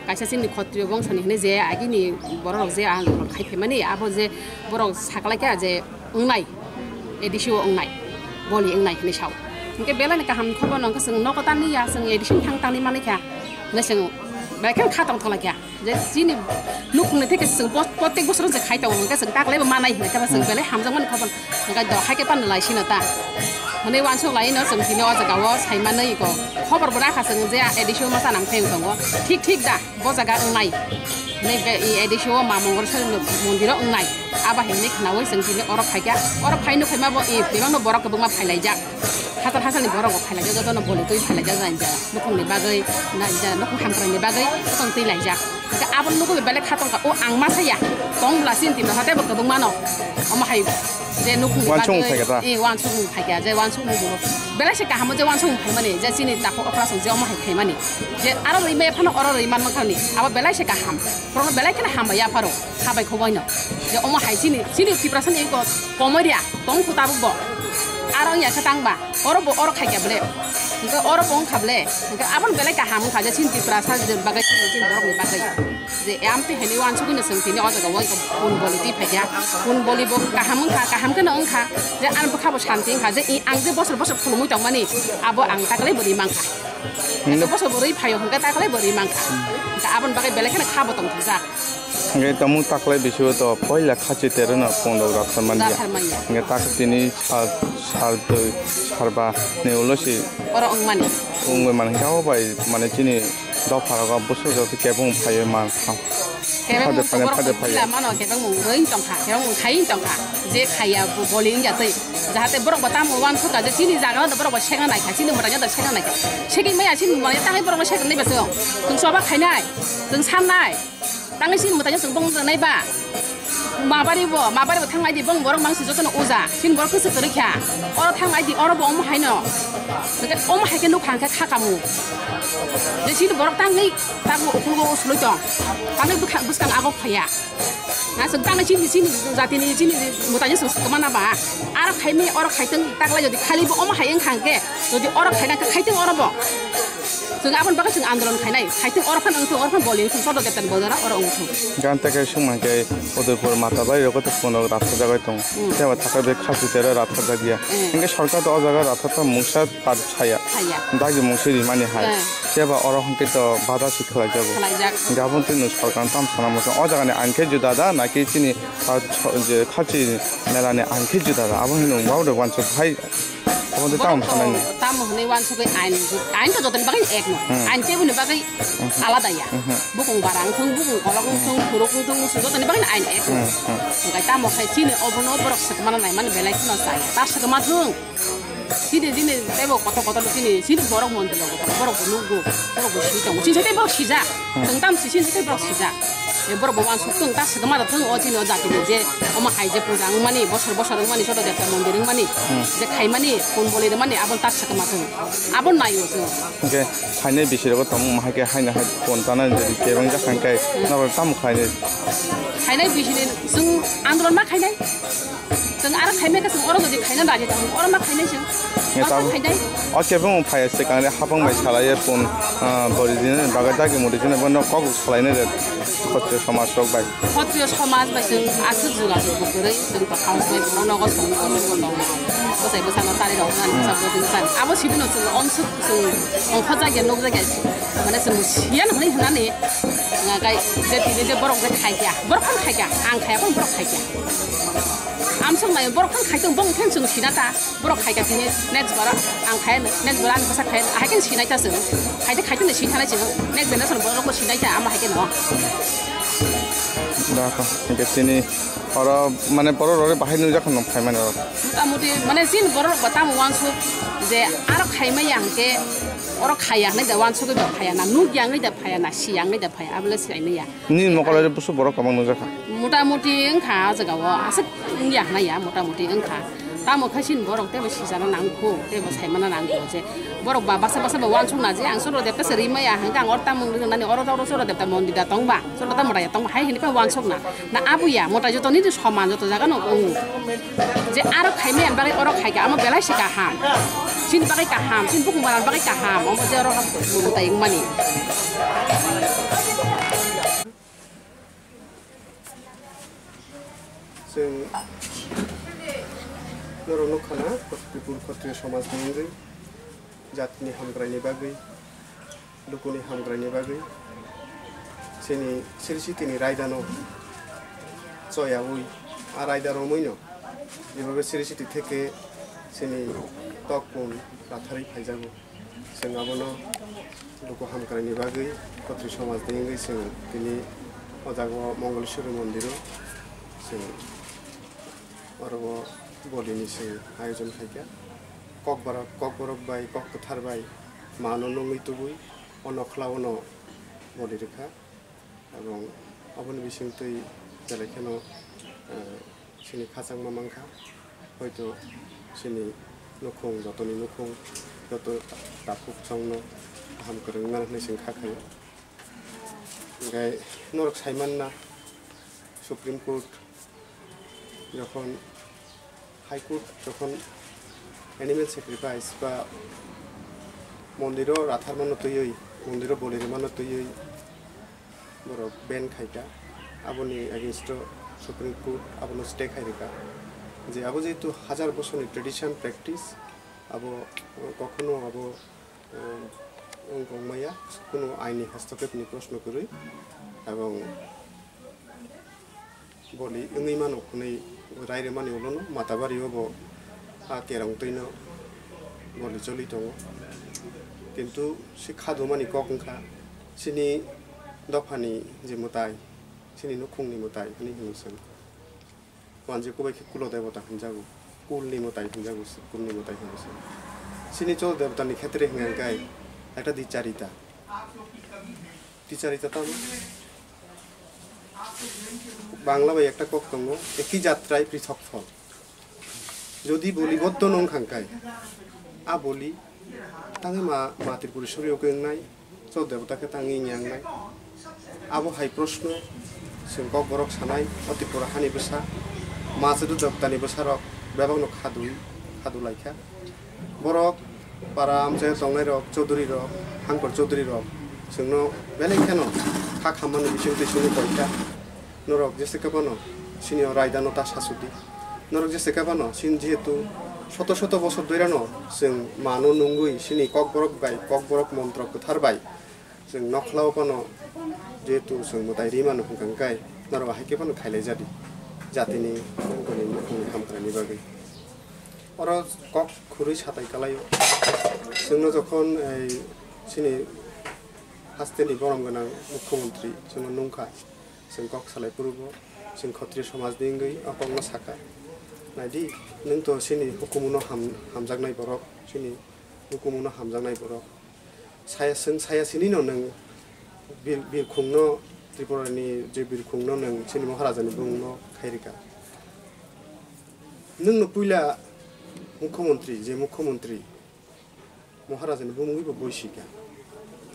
F: काइसा सिनि खत्रिय बंशनि हने जे आगिनि बरक जे आं खाइफेमानि आबो जे बरक साकलायका जे उंनाय एदिसिव उंनाय बलि उंनाय निसाव नके बेलानि काहाम खबर नंका जों नकतानि या जों एदिसिन थांतानि मानिका नसों बायखान खातां थलायका जे सिनि नुखुनै थेके जों प्रत्येक बोसोर जे खाइताव नंका जों ताकलायबो मानाय नका जों बेलाय हामजांमोन खबर नका द हाइके पान लायसिनो ता हनै वानसो लायनो जों दिनो अजागाव साइमानै इको खबरबो राखा जों जे एदिसिव मा जानां फें दङ ठीक दा बजागा उंनाय नै बे एदिसिव मा मंगलसर मन्दिर उंनाय आबा हेनि खानावै जों दिनो अरब फाइगा अरब फाइनो फाइमाबो बेबांनो बरक गोबां मा फाइलायजा हाजार बरक फाइलायजा जतन बलि तै फाइलायजा जायजा नुखुंनि बागै नायजा नुखुं हामग्रानि बागै जों तैलायजा का आबन नुखु बेले खातंका ओ आं मा साया तंब्ला सिन तिनो हाते बक गोबां मानो अमा हाय जे नुखुंनि
C: वानसुं
F: बागै
C: फायगा
F: ए वानसुं फायगा जे वानसुं मुगु बेलासे काहाम जे वानसुं फायमानि जे सिनि दाखो अफ्रासं जे अमा हायखायमानि जे आरो रैमे फानो अरो रैमान माखानि आबा बेलासे काहाम प्रनो बेलायखने हामबाय याफारो हाबाय खबायनो जे अमा हायसिनि सिनि तिप्रासन एको कमरिया तंग खुताबो आरो या खतांबा अरो खायगाबले इनके अरो बं खाबले इनके आबन बेलाय काहाम खाजे सिनि तिप्रासन जे बागै सिनि बरकनि बागै जे आमपि हेनि वानसुगिनो सोंथिनि अजागा वाइको उन बलिति फायगा उन बलिबो काहामखनो अंखा जे आनबो खाबो शान्ति खा जे आं जे बसर खुलुमुइ तंमानि आबो आं ताकले बोरि मांखा बसर बोरि फायो हंगा ताकले बोरि मांखा आबन बागै बेलायखनो खाबो तंथुजा
C: nge tamu taklai bisu to poila khachi tere na pondo rakhamania nge taktini sarba ne ulosi
F: ora ongmani
C: ongwe man gawo bai mane chini do pharaga busu jo ke bung phaye man phade phaye
F: mano ke bung rein tongkha ke bung khain tongkha je khaya boling ja tei jahate borok batam wan thuka je chini jaga da borok senga nai kha chini motanya da senga nai kha segi maya chini maya tangai borok senga nei baso tung soba khainai tung samnai tangai sin motanya sung bong nai ba माबारिबो थांनाय दि बं बरक मांसि जतन उजा सिन बरक गोसो तरिखा अर थांनाय दि अर बं हायनो नके अम हायके नु खांखे खाकामु जे सिन बरक थांनाय तागु उखुलगो उसलुइ दं थांनाय बुसकां आगो फाया ना जों थांनाय सिन जातिनि सिन मुतानि सं कमाना बा आर खायमे अर खायथों तागला जदि खालिबो अम हायें खांखे जदि अर खायनाखौ खायथों अरबो जों आबन बागै जों आन्दोलन खायनाय खायथों अरफान अंथो अरफान बलि जों सद देतन बदरा अर अंथो
C: गानताके सुमाके उदयपुर माताबाई रगत फोन राथा जागाय दं तेवा थाका बे खासि तेरे राथा जागिया इंगे सरकार तो जागा राथा त मुसा पाद छाया दागि मुसि माने हाय तेवा अर हंके तो बाधा सिखला जाबो गाबन तिन सरकार ताम साना मस अ जागाने आंखे जुदादा नाकि तिनि जे खासि मेलाने आंखे जुदादा आबो हिनो वाउ द वान्स भाई Kamu tahu mana?
F: Tamu ini wan sukai ain tu jodoh bagai ek no, ain cebu ni bagai alada ya, bukan barang tung, bukan kolak tung, buruk tung, sudah tu bagai ain ek. Enggak tamu kayak sini, obrol sekemana naik mana belai tu nasi, tas sekemana tung. Sini tebo kota sini borok monti logo, borok nunggu, borok sijang, sini saya borok sijak, tentang sini saya borok sijak. Borok bawa tung tas sekemana tung, sini jati je, oma kaje pujang mani, bosor mani, sudah jatuh montir mani, je kai mani, pun boleh mani, abon tas sekemana tung, abon nayu tung.
C: Oke, hanya bisa lo tamu mahake hanya pontana jadi kebang jakan kai, nabar tamu hanya.
F: Hanya bisa ni, sung andron mak hanya. Sung arah kaya mereka sung orang tu kaya nak jadi orang mak kaya sung. Orang kaya.
C: Oke, bang upaya sekarang hapang macam saya pun berizin bagai lagi murid ini pun kau selain itu khotrio samaj rok baik.
F: Khotrio samaj baik sung asal juga sung bukan sung pakau sung orang nak sung kau saya bersama tadi orang ni sama dengan apa sih pun sung onsuk sung orang kerja yang nak kerja mana sung sian mana hendak ni ngakai jadi borok kaya ang kaya pun borok kaya. Amsung naik borok kan kaitung bong kan sung sinata borok kaya tini next bara ang kaya next bara ang pasal kaya akan sinata sung kaitung ni sinata sung next bara sung borok ko sinata ama akan no.
C: Dah kan, ini sini orang mana borok orang bahaya nuja kan nom kaya mana orang.
F: Mana sin borok batam wansu je arok kaya yang ke orang kaya ni dah wansu ke kaya na nuk yang ni dah kaya na siang ni dah kaya abla siang ni ya.
C: Ni mau kalau ada busu borok kamu nuja kan?
F: Muda-mudi engkau jaga wah asal yang na ya muda-mudi engkau. Tamu kasin borok teh masih sana nangku, teh masih mana nangku je. Borok bahasa bawan sung naje, ang suruh dia keserima ya, hengkang orang tamu nani orang suruh dia tamu di datang ba, suruh tamu raya tamu hai ini kan wan sung na. Na abu ya, Mwtaio tu ni tu sama tu jaga no ungu. Je arok hai me bagi orang hai ka, ama belai sih kaham. Sin bagi kaham, sin bukan barang bagi kaham, ama je orang Mwtaio mani.
E: Lorong kana, Tiprasarok khotrio samaj ni jatni hamgrani bagai, lukuni hamgrani bagai. Sini sirsiti ni raidano, soya ui, raidano muino. Jika sirsiti theke sini tokun rathari phajago. Sengabono luku hamgrani bagai, khotrio samaj ni sini tini ojago Mangleswario mondiro, sini orang boleh sih ayoজন kaya kok borok bay kok Tharwi mano nungi tubui ono kelawono boleh rekha abang abon bising tui jalan keno sini khasang mamangka হয়তো সিনি নখং যতনি নখং যত দাপুক সংনো গাहाम गोरोंना होननाय जों खाखायो ओमफ्राय नरक साइमान ना supreme court যখন high court যখন एनिमेल सेक्रिफाइस बा मन्दिराव राथारमानो तैयै मन्दिराव बलिरमानो तैयै बर' बेन खायका आबोनि एगेन्स्ट सुप्रिम कोर्ट आबोनो स्टे खायरिका যে আবো যেহেতু হাজার বছরের ট্রেডিশন প্র্যাকটিস আবো কখনো আবো গংমায়া কোনো আইনি হস্তক্ষেপ নিয়ে প্রশ্ন করি এবং বলি ওই মানো কোনো রায়রে মানে হলো না মাতাবাড়ি হবো কেরং তৈন বলি চলি দङ কিন্তু সে খাদো মানে কখনখা সিনি দফানি যে মোতাই সিনি নখংনি মোতাই হনি হংসং Wanji kubai kulo devota hinjagu, kulni motai hinjagu, kulni motai hinjagu. Sini cowok devota ni khetri hingai, ada dicarita tahu. Bangla bai ekta kok tongo, eki jatrai prithok phol. Jodi boli boddo nong hangkai, a boli, tangi ma Tripureshwari oke ngai, cowok devota ke tangi nyang ngai. Abo hai proshno, sengkok borok sanai, oti porahani besar. Masuk Tharwi Tiprasarok, bebang nok Khulumlaikha. Borok para amcai tongai rok, Chaudhuri rok, hangkor Chaudhuri rok. Sengno belai keno, hak haman bising tisuni koika. Norok jese kapano, sini raida nota sasudi. Norok jese kapano, sin jetu, soto bosor doirano, seng mano nunggui, sini kok borok montrok Tharwi. Seng noklau pano, jetu seng mutai rima nok kangkai. Norok haike pano khailai jadi. Jatini koni ham krani bagai ora kok khurui satai kalayo जोंनो जखन सिनि हास्तेनि गरम गोनां मुख्यमंत्री जों नंखा जों कक सालायपुरबो जों खत्रिय समाजनि गै अपंग साका नायदि नों तो सिनि हुकुमनो हामजागनाय बरक सिनि हुकुमनो हामजागनाय बरक साया सिनि न नों बिरखुंनो त्रिपुरानि जे बिरखुंनो नों सिनि महाराजानि बुंनो खायरिका नों न पुइला मुख्यमंत्री महाराजानि बुंगिबो बयसिका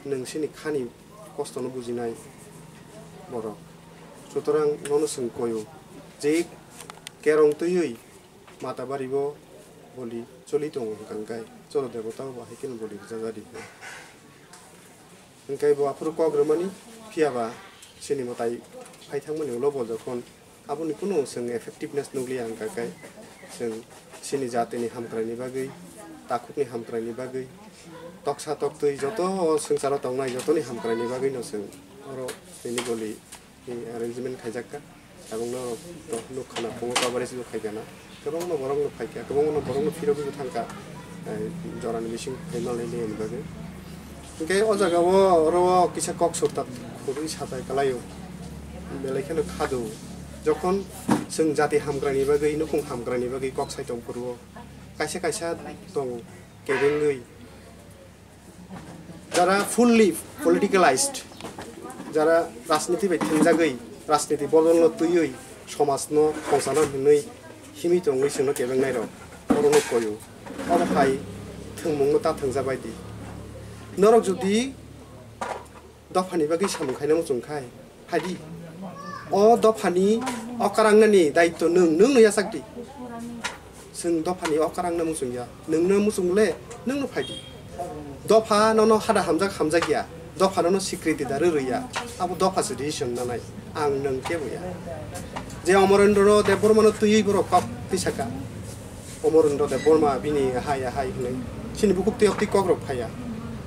E: नों सिनि खानि कस्तनो बुजिनाय बरक सुतरां ननो सोंकयो जे केरं तयै माताबारिबो बलि चलि दङ गंगाय चल देवता बाहायकिन बलि जाजादि गंगाय बाफुर कग्रमानि फियाबा सिनि मताय फायथांमोन उलो बजखन आबुनि कुनो जों एफेक्टिवनेस नुलिया गंगाय जों सिनि जातिनि हामक्रायनि बागै ताकुकनि हामक्रायनि बागै तक्सा तक्तै जत संसाराव दंनाय जतनि हामक्रायनि बागै न जों अर बेनि बलि अरेन्जमेन्ट खायजाका आगुंनो लुखाना फुङो काबारेज लुखायगाना गोबांनो बरंनो फायका गोबांनो बरंनो फिरबो थांका जरानि बिसिं फेनलनि बागै ओंके अ जागाव अर किसा कक सता खुरुइ साताय कालायो बेलायखनो खादौ जखन जों जाति हामग्रानि बागै नखुं हामग्रानि बागै कक साइटं फुरबो कायसा दं केबेंगै যারা ফুললি পলিটিক্যালাইজড যারা রাজনীতি বাই थेंजागै राजनीति बदलनो तैयै समाजनो संसारनो हनै हिमि दङै सोंनो केबेंनाय र बरनो कयो अबहाय थोंमुंनो ता थोंजाबायदि नरक जुदि दफानि बागै सामखायनो मुजंखाय हादि अ दफानि अकारांनानि दायित्व नों यासाकदि जों दफानि अकारांना मुजंया नोंनो मुजंले नोंनो फायदि दफा ननो हादा हामजा गैया दफा ननो सिक्रिटि दारो रैया अब दफा डिसिसन नानाय आं नों केबया जे अमरेन्द्र देबबर्मानो तैयै बर कप फैसाका अमरेन्द्र देबबर्मा बिनि हाय हनै सिनि बुकुक्ति अक्ति कग्रब फाया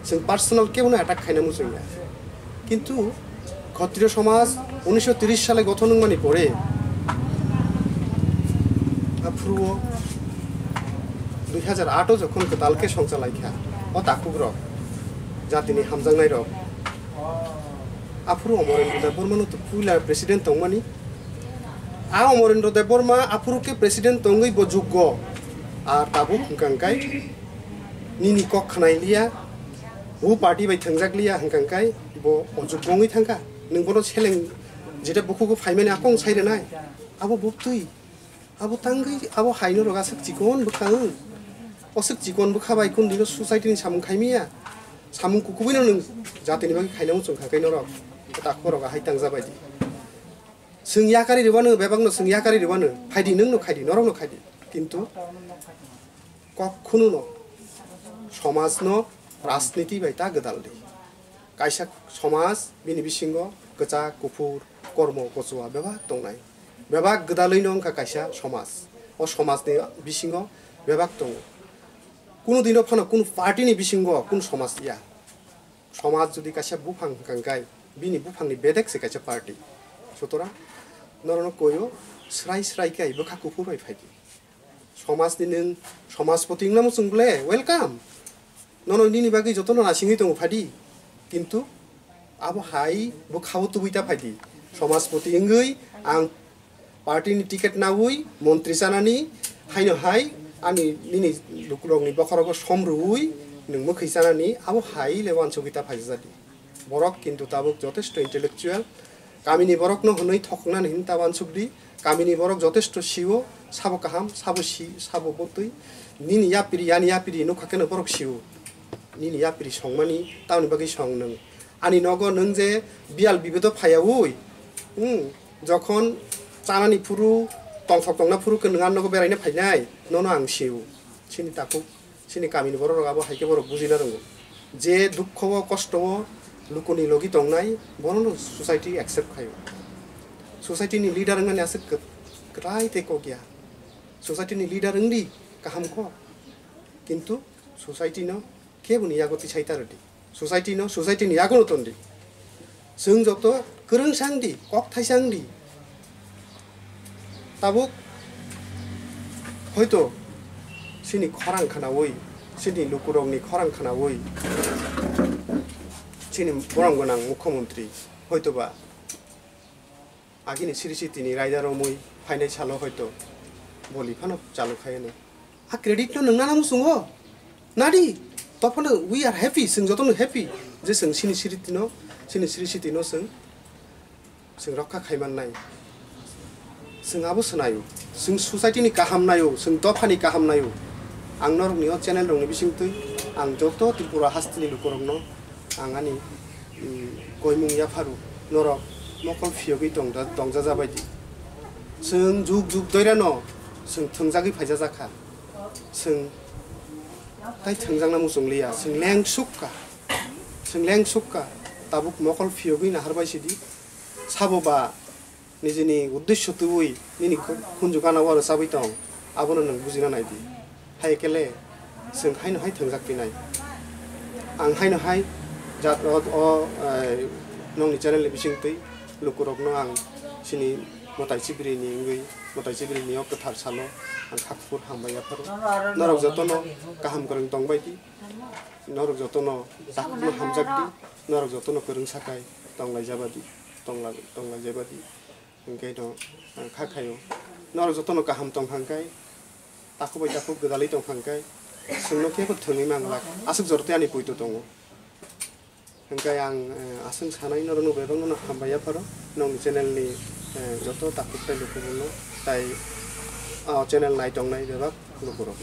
E: जों पार्सोनाल केबनो अटैक खायना मुजंया किन्तु क्षत्रिय समाज 1930 साले गठन मानि परे अफ्रुओ 2008 जखन कतालके संचालायखा अ ताकुग्र जातिनि हामजांनाय र आफुरु अमरेन्द्र देबबर्मानो तो पुइला प्रेसिडेंट दंमानि आ अमरेन्द्र देबबर्मा आफुरुके प्रेसिडेंट दंगै बजुग्ग आर ताबु हंकांकाय निनि कक खनायलिया हु पार्टी बाय थंजागलिया हंकांकाय बो अजुग्गङै थांका नों बनो सेलें जेटा बुखुखौ फाइमाने आकं साइरेनाय आबो बुक्तुइ
G: abo tangai abo haino roga sak jikon bukang osuk jikon bukabai kun dino society ni samung khaimia samung kukubino nung jateni bagi khainamo chung khakai norok ta khoroga haitang jabai di sing yakari ribano bebang no sing yakari ribano phaidi nung no khaidi norok no khaidi kintu কখনো ন সমাজ ন রাজনীতি বাইতা গদালদি কাইসা সমাজ বিনি বিসিঙ্গ গজা কুফুর কর্ম কচুয়া বেবাক দंनाय বেবাক গদালই নং কাইসা সমাজ ও সমাজনি বিসিঙ্গ বেবাক দङ কোনো দিন ফানো কোনো পার্টিনি বিসিঙ্গ কোন সমাজ ইয়া সমাজ যদি কাইসা বুফাং কাঙ্গাই বিনি বুফাংনি বেদেকসে কাইসা পার্টি সুতরাং নরন কইও স্রাই স্রাই কাই বখা কুফুর বাই ফাইদি সমাজ দিন সমাজপতি নাম চুংলে ওয়েলকাম নন নিনি বাকি যত নাসিঙি দङ ফাদি কিন্তু আবো হাই বো খাবো তুবিতা ফাদি সমাজপতি ইংগৈ আং পার্টিনি টিকেট নাউই মন্ত্রী জানানি হাইনো হাই আনি নিনি লুকুলংনি বখরগ সমরুই নং মখै জানানি আবো হাই লেবান সবিতা ফাইजा जादि বরক কিন্তু তাবক যথেষ্ট ইন্টেলেকচুয়াল কামিনি বরক ন হनै থকনানি হিন তাবান সুবদি কামিনি বরক যথেষ্ট শিও সাবো কাহাম সাবো সি সাবো বতৈ নিনি ইয়াপিরি ইয়ানি ইয়াপিরি নখাকেন বরক শিও নিনি ইয়াপিরি সংমানি তাওনি বাকি সং নং আনি নগ নং যে বিয়াল বিবেদ ফায়াউই যখন চানানি ফুরু টংফক টংনা ফুরু নঙান নগ বেরাইনা ফাইনাই নন আং শিও সিনি তাকু সিনি কামিনি বরক আবো হাইকে বরক বুজিना রङ যে দুঃখ কষ্ট লুকুনি লগি দंनाय বরন সোসাইটি एक्सेप्ट খাयो सोसाइटीनि leader ngani asik krai te ko gya सोसाइटीनि leader ngdi kaham ko kintu society no kebuni yagoti chaitarodi society no सोसाइटीनि yagono tondi जों जत गोरों सांदि कक थाइसांदि ताबुक হয়তো सिनि खरां खानावै सिनि लुकुरंनि खरां खानावै सिनि बरं गोनां मुख्यमंत्री হয়তোবা आगिनि सिरिसिटिनि रायदारमै फाइनाय सालो हयतो बलि फानो चालु खायनो आ क्रेडिट न नंना नामु सुङो नादि तफनो वी आर हैप्पी जों जतनो हैप्पी जे जों सिनि सिरिसिटिनो जों रक्षा खायमाननाय जों आबो सनायो जों सोसाइटीनि गाहाम नायो जों दफानि गाहाम नायो आं नरनियो चेनेल दंनि बिसिंतै आं जत त्रिपुरा हास्तिनि लुकुरंनो आं आनि गयमुंया फारु नरक मकल फियोगै दंजा जाबायदि जों जुग जुग दैरानो जों थोंजागै फायजा जाखा जों ताइ थोंजांना मुसुंलिया जों लेंसुक्का ताबुक मकल फियोगै नाहारबायसिदि साबोबा निजेनि उद्देश्य तुइ निनि खुनजुगानाव आरो साबै दं आबोनो नों बुजिना नायदि हायकेले जों हायनो हाय थोंजागैनाय आं हायनो हाय जात नंनि चेनेल बिसिंतै लुकुरकनो आं सिनि मताइ चिब्रिनि इंगै मताइ चिब्रिनि गोथार सालो आं खाखुर हामबायाफोर नरक जतनो गाहाम गोरों दंबायदि नरक जतनो दाखुनो हामजागदि नरक जतनो गोरों साखाय दंलाय जाबादि दंलाय जाबादि इंगै दं खाखायो नरक जतनो गाहाम दंहांगाय ताखुबाय ताखु गोदालै दंहांगाय जोंनो केबो थोङै मांलाक आसुक जरते आनि पयतो दङ Hingga yang asing sana ini orang nubeng orang hambaya paro, nong channel ni joto takut teh lukuruno, tai channel naik dong naik jawab lukuro.